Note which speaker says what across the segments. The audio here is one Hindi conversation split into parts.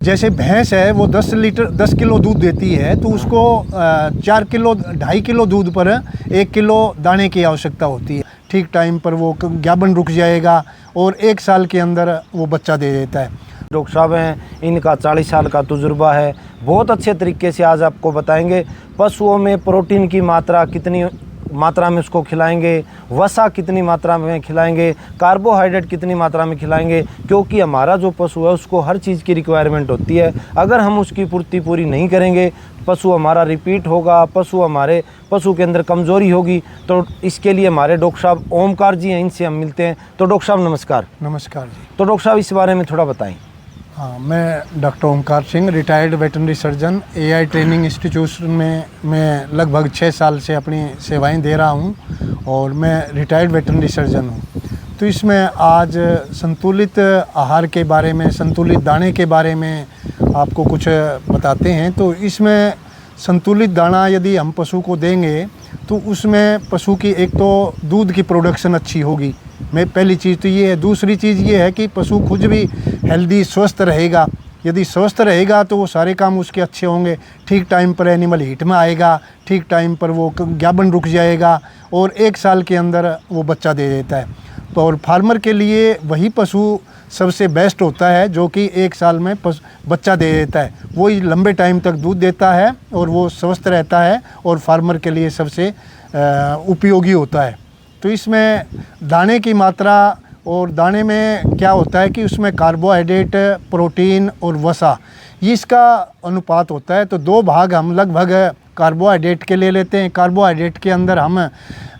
Speaker 1: जैसे भैंस है वो 10 किलो दूध देती है, तो उसको 4 किलो 2.5 किलो दूध पर 1 किलो दाने की आवश्यकता होती है। ठीक टाइम पर वो गाभन रुक जाएगा और 1 साल के अंदर वो बच्चा दे देता है।
Speaker 2: डॉक्टर साहब हैं, इनका 40 साल का तजुर्बा है, बहुत अच्छे तरीके से आज आपको बताएंगे पशुओं में प्रोटीन की मात्रा कितनी मात्रा में उसको खिलाएंगे, वसा कितनी मात्रा में खिलाएंगे, कार्बोहाइड्रेट कितनी मात्रा में खिलाएंगे, क्योंकि हमारा जो पशु है उसको हर चीज़ की रिक्वायरमेंट होती है। अगर हम उसकी पूर्ति पूरी नहीं करेंगे, पशु हमारा रिपीट होगा, पशु के अंदर कमज़ोरी होगी। तो इसके लिए हमारे डॉक्टर साहब ओमकार जी हैं, इनसे हम मिलते हैं। तो डॉक्टर साहब नमस्कार।
Speaker 1: नमस्कार जी।
Speaker 2: तो डॉक्टर साहब इस बारे में थोड़ा बताएं।
Speaker 1: हाँ, मैं doctor Omkar Singh, retired veterinary surgeon, AI training institute में मैं लगभग 6 साल से अपनी सेवाएं दे रहा हूं और मैं रिटायर्ड वेटरनरी सर्जन हूं। तो इसमें आज संतुलित आहार के बारे में, संतुलित दाने के बारे में आपको कुछ बताते हैं। तो इसमें संतुलित दाना यदि हम पशु को देंगे तो उसमें पशु की एक तो दूध की प्रोडक्शन अच्छी होगी, मैं पहली चीज़ तो ये है। दूसरी चीज़ ये है कि पशु खुद भी हेल्दी स्वस्थ रहेगा। यदि स्वस्थ रहेगा तो वो सारे काम उसके अच्छे होंगे। ठीक टाइम पर एनिमल हीट में आएगा, ठीक टाइम पर वो गाभन रुक जाएगा और 1 साल के अंदर वो बच्चा दे देता है। तो और फार्मर के लिए वही पशु सबसे बेस्ट होता है जो कि 1 साल में बच्चा दे देता है। वो लंबे टाइम तक दूध देता है और वो स्वस्थ रहता है और फार्मर के लिए सबसे उपयोगी होता है। तो इसमें दाने की मात्रा और दाने में क्या होता है कि उसमें कार्बोहाइड्रेट, प्रोटीन और वसा, ये इसका अनुपात होता है। तो 2 भाग हम लगभग कार्बोहाइड्रेट के ले लेते हैं। कार्बोहाइड्रेट के अंदर हम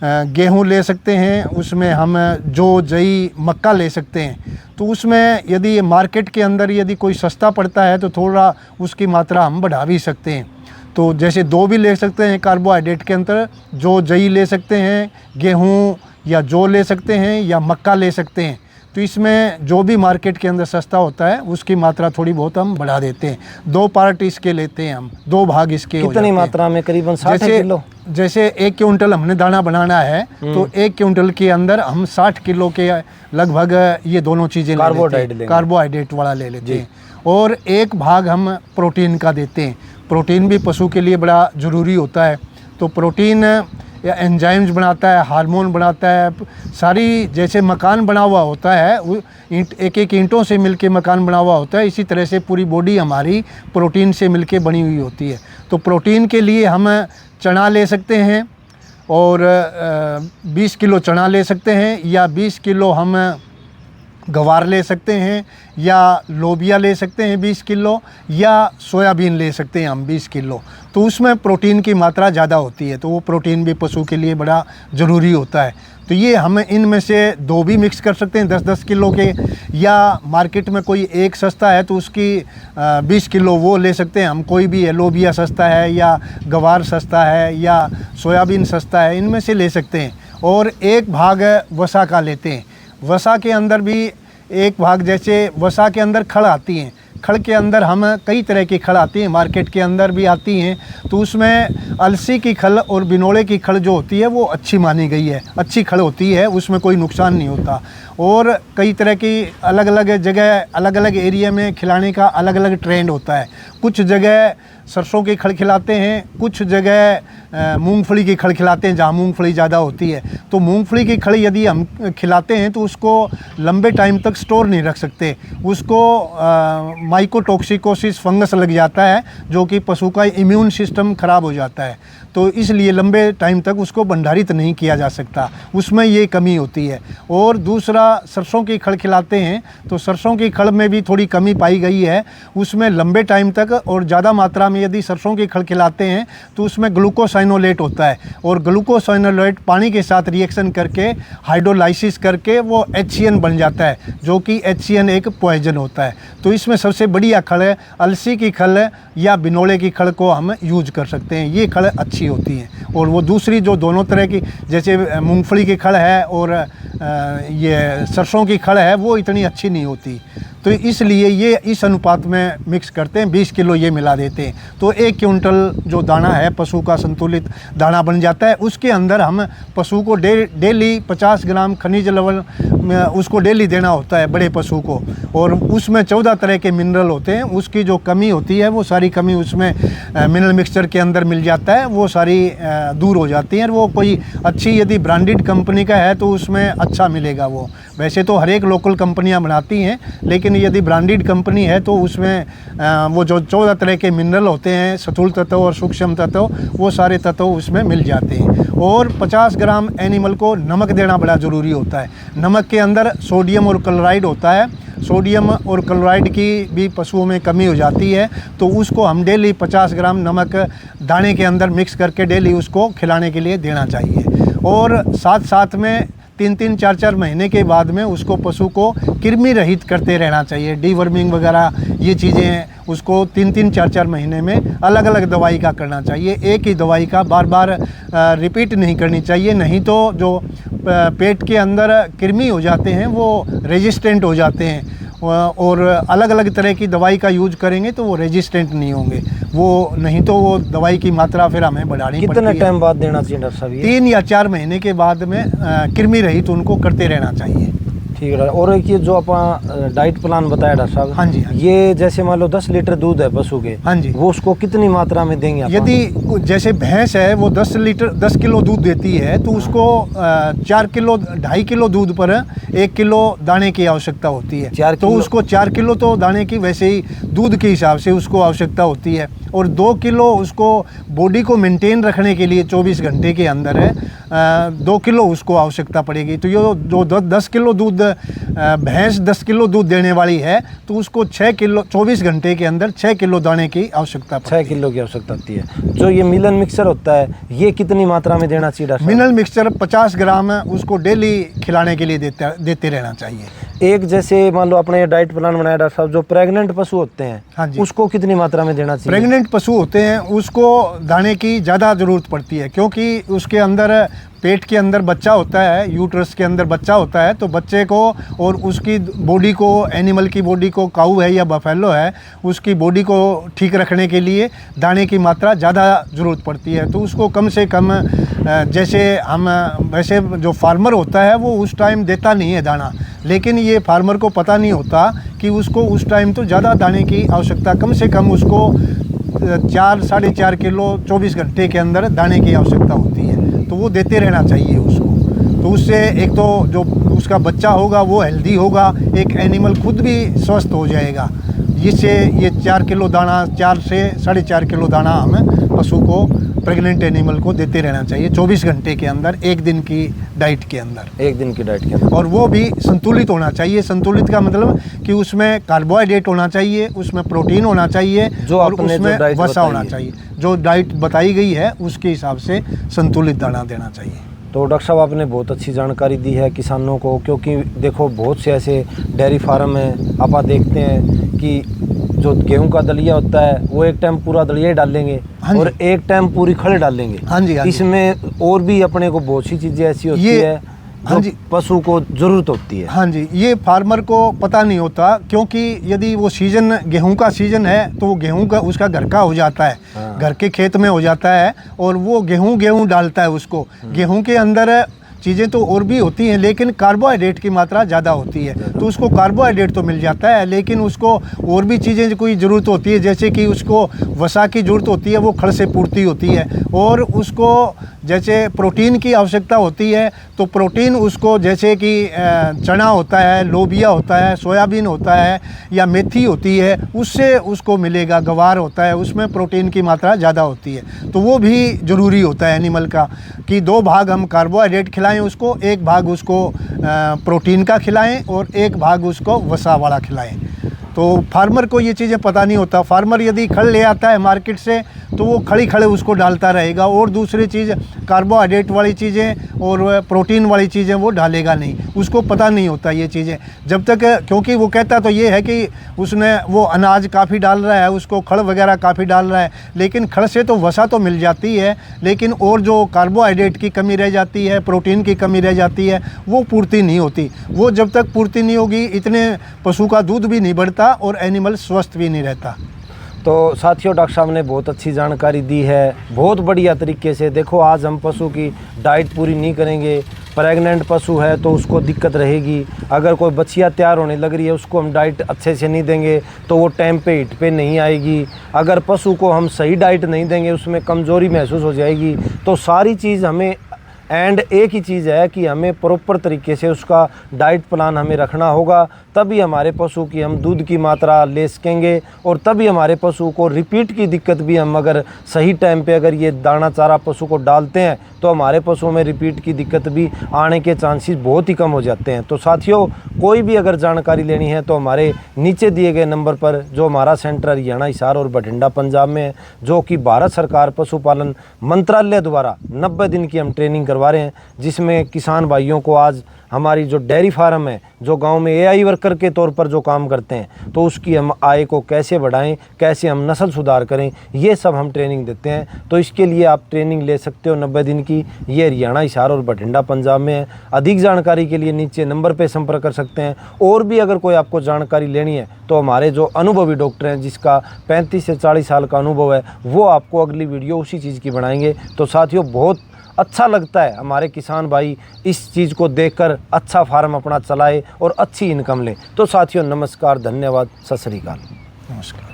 Speaker 1: गेहूं ले सकते हैं, उसमें हम जौ, जई, मक्का ले सकते हैं। तो उसमें यदि मार्केट के अंदर यदि कोई सस्ता पड़ता है तो थोड़ा उसकी मात्रा हम बढ़ा भी सकते हैं। तो जैसे 2 भी ले सकते हैं कार्बोहाइड्रेट के अंदर, जौ, जई ले सकते हैं, गेहूं या जौ ले सकते हैं या मक्का ले सकते हैं। तो इसमें जो भी मार्केट के अंदर सस्ता होता है उसकी मात्रा थोड़ी बहुत हम बढ़ा देते हैं। 2 पार्ट इसके लेते हैं हम, 2 भाग इसके।
Speaker 2: कितनी मात्रा में? करीबन 60 किलो।
Speaker 1: जैसे 1 क्विंटल हमने दाना बनाना है तो 1 क्विंटल के अंदर हम 60 किलो के लगभग ये दोनों चीज़ें कार्बोहाइड्रेट वाला ले लेते हैं। और 1 भाग हम प्रोटीन का देते हैं। प्रोटीन भी पशु के लिए बड़ा ज़रूरी होता है। तो प्रोटीन या एंजाइम्स बनाता है, हार्मोन बनाता है, सारी जैसे मकान बना हुआ होता है, एक ईंटों से मिलके मकान बना हुआ होता है, इसी तरह से पूरी बॉडी हमारी प्रोटीन से मिलके बनी हुई होती है। तो प्रोटीन के लिए हम चना ले सकते हैं और 20 किलो चना ले सकते हैं, या 20 किलो हम गवार ले सकते हैं, या लोबिया ले सकते हैं 20 किलो, या सोयाबीन ले सकते हैं हम 20 किलो। तो उसमें प्रोटीन की मात्रा ज़्यादा होती है, तो वो प्रोटीन भी पशु के लिए बड़ा ज़रूरी होता है। तो ये हम इनमें से 2 भी मिक्स कर सकते हैं 10-10 किलो के, या मार्केट में कोई एक सस्ता है तो उसकी 20 किलो वो ले सकते हैं हम। कोई भी है, लोबिया सस्ता है या गवार सस्ता है या सोयाबीन सस्ता है, इनमें से ले सकते हैं। और 1 भाग वसा का लेते हैं। वसा के अंदर भी 1 भाग, जैसे वसा के अंदर खड़ आती हैं, खड़ के अंदर हम कई तरह की खड़ आती हैं, मार्केट के अंदर भी आती हैं। तो उसमें अलसी की खल और बिनोले की खल जो होती है वो अच्छी मानी गई है, अच्छी खल होती है, उसमें कोई नुकसान नहीं होता। और कई तरह की अलग अलग जगह, अलग अलग एरिया में खिलाने का अलग अलग ट्रेंड होता है। कुछ जगह सरसों की खल खिलाते हैं, कुछ जगह मूंगफली की खल खिलाते हैं जहाँ मूंगफली ज़्यादा होती है। तो मूंगफली की खल यदि हम खिलाते हैं तो उसको लंबे टाइम तक स्टोर नहीं रख सकते, उसको माइकोटॉक्सिकोसिस फंगस लग जाता है जो कि पशु का इम्यून सिस्टम ख़राब हो जाता है। तो इसलिए लंबे टाइम तक उसको भंडारित नहीं किया जा सकता, उसमें ये कमी होती है। और दूसरा, सरसों की खल खिलाते हैं तो सरसों की खल में भी थोड़ी कमी पाई गई है। उसमें लंबे टाइम तक और ज़्यादा मात्रा में यदि सरसों की खल खिलाते हैं तो उसमें ग्लूकोसाइनोलेट होता है, और ग्लूकोसाइनोलेट पानी के साथ रिएक्शन करके हाइड्रोलाइसिस करके वो HCN बन जाता है, जो कि HCN एक पॉइजन होता है। तो इसमें सबसे बढ़िया खल है अलसी की खल या बिनोले की खल को हम यूज कर सकते हैं, ये खल अच्छी होती हैं। और वो दूसरी जो दोनों तरह की, जैसे मूंगफली की खल है और ये सरसों की खल है, वो इतनी अच्छी नहीं होती। तो इसलिए ये इस अनुपात में मिक्स करते हैं, 20 किलो ये मिला देते हैं। तो 1 क्विंटल जो दाना है पशु का संतुलित दाना बन जाता है। उसके अंदर हम पशु को डेली 50 ग्राम खनिज लवण उसको डेली देना होता है बड़े पशु को, और उसमें 14 तरह के मिनरल होते हैं। उसकी जो कमी होती है वो सारी कमी उसमें मिनरल मिक्सचर के अंदर मिल जाता है, वो सारी दूर हो जाती हैं। और वो कोई अच्छी यदि ब्रांडेड कंपनी का है तो उसमें अच्छा मिलेगा। वो वैसे तो हर एक लोकल कंपनियां बनाती हैं, लेकिन यदि ब्रांडेड कंपनी है तो उसमें वो जो 14 तरह के मिनरल होते हैं, स्थूल तत्व और सूक्ष्म तत्व, वो सारे तत्व उसमें मिल जाते हैं। और 50 ग्राम एनिमल को नमक देना बड़ा ज़रूरी होता है। नमक के अंदर सोडियम और क्लोराइड होता है। सोडियम और क्लोराइड की भी पशुओं में कमी हो जाती है, तो उसको हम डेली 50 ग्राम नमक दाने के अंदर मिक्स करके डेली उसको खिलाने के लिए देना चाहिए। और साथ साथ में 3-3, 4-4 महीने के बाद में उसको पशु को कृमि रहित करते रहना चाहिए। डीवर्मिंग वगैरह ये चीज़ें उसको 3-3, 4-4 महीने में अलग अलग दवाई का करना चाहिए। एक ही दवाई का बार बार रिपीट नहीं करनी चाहिए, नहीं तो जो पेट के अंदर कृमि हो जाते हैं वो रेजिस्टेंट हो जाते हैं, और अलग अलग तरह की दवाई का यूज करेंगे तो वो रेजिस्टेंट नहीं होंगे। वो नहीं तो वो दवाई की मात्रा फिर हमें बढ़ानी पड़ती है।
Speaker 2: कितने टाइम बाद देना चाहिए डॉक्टर साहब?
Speaker 1: 3 या 4 महीने के बाद में कृमि रहित उनको करते रहना चाहिए।
Speaker 2: ठीक है। और एक ये जो अपन डाइट प्लान बताया डॉक्टर साहब,
Speaker 1: हाँ जी, हाँ जी।
Speaker 2: ये जैसे मान लो 10 लीटर दूध है पशु के,
Speaker 1: हाँ जी,
Speaker 2: वो उसको कितनी मात्रा में देंगे अपन?
Speaker 1: यदि जैसे भैंस है वो 10 किलो दूध देती है तो उसको 4 किलो 2.5 किलो दूध पर 1 किलो दाने की आवश्यकता होती है। तो उसको 4 किलो तो दाने की वैसे ही दूध के हिसाब से उसको आवश्यकता होती है, और 2 किलो उसको बॉडी को मेंटेन रखने के लिए 24 घंटे के अंदर है 2 किलो उसको आवश्यकता पड़ेगी। तो ये जो 10 किलो दूध भैंस 10 किलो दूध देने वाली है तो उसको 6 किलो 24 घंटे के अंदर 6 किलो दाने की आवश्यकता पड़ती है।
Speaker 2: 6 किलो की आवश्यकता होती है। जो ये मिलन मिक्सर होता है ये कितनी मात्रा में देना चाहिए डॉक्टर साहब?
Speaker 1: मिनरल मिक्सचर 50 ग्राम उसको डेली खिलाने के लिए देते रहना चाहिए।
Speaker 2: एक जैसे मान लो अपने डाइट प्लान बनाया डॉक्टर साहब, जो प्रेग्नेंट पशु होते हैं,
Speaker 1: हाँ जी,
Speaker 2: उसको कितनी मात्रा में देना चाहिए?
Speaker 1: प्रेग्नेंट पशु होते हैं उसको दाने की ज़्यादा ज़रूरत पड़ती है, क्योंकि उसके अंदर पेट के अंदर बच्चा होता है, यूट्रस के अंदर बच्चा होता है, तो बच्चे को और उसकी बॉडी को, एनिमल की बॉडी को, काऊ है या बफेलो है, उसकी बॉडी को ठीक रखने के लिए दाने की मात्रा ज़्यादा ज़रूरत पड़ती है। तो उसको कम से कम जैसे हम वैसे जो फार्मर होता है वो उस टाइम देता नहीं है दाना, लेकिन ये फार्मर को पता नहीं होता कि उसको उस टाइम तो ज़्यादा दाने की आवश्यकता, कम से कम उसको 4-4.5 किलो 24 घंटे के अंदर दाने की आवश्यकता होती है। तो वो देते रहना चाहिए उसको। तो उससे एक तो जो उसका बच्चा होगा वो हेल्दी होगा, एक एनिमल खुद भी स्वस्थ हो जाएगा। इससे ये 4 किलो दाना, 4 से 4.5 किलो दाना हम पशु को, प्रेग्नेंट एनिमल को देते रहना चाहिए 24 घंटे के अंदर, एक दिन की डाइट के अंदर।
Speaker 2: एक दिन की डाइट के अंदर।
Speaker 1: और वो भी संतुलित होना चाहिए। संतुलित का मतलब कि उसमें कार्बोहाइड्रेट होना चाहिए, उसमें प्रोटीन होना चाहिए, और उसमें वसा होना चाहिए। जो डाइट बताई गई है उसके हिसाब से संतुलित दाना देना चाहिए।
Speaker 2: तो डॉक्टर साहब आपने बहुत अच्छी जानकारी दी है किसानों को, क्योंकि देखो बहुत से ऐसे डेयरी फार्म हैं, आप देखते हैं कि जो गेहूं का दलिया होता है वो एक टाइम पूरा दलिया ही डालेंगे,
Speaker 1: हाँ
Speaker 2: और एक टाइम पूरी खल डालेंगे।
Speaker 1: हाँ जी, हाँ जी।
Speaker 2: इसमें और भी अपने को बहुत सी चीज़ें ऐसी होती है
Speaker 1: हाँ
Speaker 2: जो
Speaker 1: जी,
Speaker 2: पशु को ज़रूरत होती है।
Speaker 1: हाँ जी, ये फार्मर को पता नहीं होता, क्योंकि यदि वो सीज़न गेहूं का सीज़न है तो वो गेहूं का उसका घर का हो जाता है,
Speaker 2: हाँ।
Speaker 1: घर के खेत में हो जाता है, और वो गेहूं डालता है उसको। गेहूं के अंदर चीज़ें तो और भी होती हैं, लेकिन कार्बोहाइड्रेट की मात्रा ज़्यादा होती है, तो उसको कार्बोहाइड्रेट तो मिल जाता है, लेकिन उसको और भी चीज़ें कोई ज़रूरत होती है, जैसे कि उसको वसा की ज़रूरत होती है, वो खड़ से पूर्ति होती है, और उसको जैसे प्रोटीन की आवश्यकता होती है, तो प्रोटीन उसको जैसे कि चना होता है, लोबिया होता है, सोयाबीन होता है, या मेथी होती है, उससे उसको मिलेगा। गवार होता है, उसमें प्रोटीन की मात्रा ज़्यादा होती है, तो वो भी ज़रूरी होता है एनिमल का, कि 2 भाग हम कार्बोहाइड्रेट खिलाएं उसको, 1 भाग उसको प्रोटीन का खिलाएं, और 1 भाग उसको वसा वाला खिलाएं। तो फार्मर को ये चीज़ें पता नहीं होता। फार्मर यदि खड़ ले आता है मार्केट से तो वो खड़े उसको डालता रहेगा, और दूसरी चीज़ कार्बोहाइड्रेट वाली चीज़ें और प्रोटीन वाली चीज़ें वो डालेगा नहीं, उसको पता नहीं होता ये चीज़ें जब तक, क्योंकि वो कहता तो ये है कि उसने वो अनाज काफ़ी डाल रहा है, उसको खड़ वगैरह काफ़ी डाल रहा है, लेकिन खड़ से तो वसा तो मिल जाती है, लेकिन और जो कार्बोहाइड्रेट की कमी रह जाती है, प्रोटीन की कमी रह जाती है, वो पूर्ति नहीं होती। वो जब तक पूर्ति नहीं होगी इतने पशु का दूध भी नहीं बढ़ता और एनिमल स्वस्थ भी नहीं रहता।
Speaker 2: तो साथियों डॉक्टर साहब ने बहुत अच्छी जानकारी दी है, बहुत बढ़िया तरीके से। देखो आज हम पशु की डाइट पूरी नहीं करेंगे, प्रेग्नेंट पशु है तो उसको दिक्कत रहेगी। अगर कोई बच्चियाँ तैयार होने लग रही है उसको हम डाइट अच्छे से नहीं देंगे तो वो टाइम पे हिट पे नहीं आएगी। अगर पशु को हम सही डाइट नहीं देंगे उसमें कमज़ोरी महसूस हो जाएगी। तो सारी चीज़ हमें एंड एक ही चीज़ है कि हमें प्रॉपर तरीके से उसका डाइट प्लान हमें रखना होगा, तभी हमारे पशु की हम दूध की मात्रा ले सकेंगे और तभी हमारे पशु को रिपीट की दिक्कत भी हम अगर सही टाइम पे अगर ये दाना चारा पशु को डालते हैं तो हमारे पशुओं में रिपीट की दिक्कत भी आने के चांसेस बहुत ही कम हो जाते हैं। तो साथियों कोई भी अगर जानकारी लेनी है तो हमारे नीचे दिए गए नंबर पर, जो हमारा सेंटर हरियाणा, हिसार और बठिंडा पंजाब में है, जो कि भारत सरकार पशुपालन मंत्रालय द्वारा 90 दिन की हम ट्रेनिंग करवा रहे हैं, जिसमें किसान भाइयों को आज हमारी जो डेयरी फार्म है, जो गांव में एआई वर्कर के तौर पर जो काम करते हैं, तो उसकी हम आय को कैसे बढ़ाएं, कैसे हम नस्ल सुधार करें, ये सब हम ट्रेनिंग देते हैं। तो इसके लिए आप ट्रेनिंग ले सकते हो 90 दिन की। ये हरियाणा, हिसार और बठिंडा पंजाब में है। अधिक जानकारी के लिए नीचे नंबर पर संपर्क कर सकते हैं। और भी अगर कोई आपको जानकारी लेनी है तो हमारे जो अनुभवी डॉक्टर हैं, जिसका 35 से 40 साल का अनुभव है, वो आपको अगली वीडियो उसी चीज़ की बनाएंगे। तो साथियों बहुत अच्छा लगता है हमारे किसान भाई इस चीज़ को देखकर अच्छा फार्म अपना चलाए और अच्छी इनकम लें। तो साथियों नमस्कार, धन्यवाद, सत श्री अकाल।
Speaker 1: नमस्कार।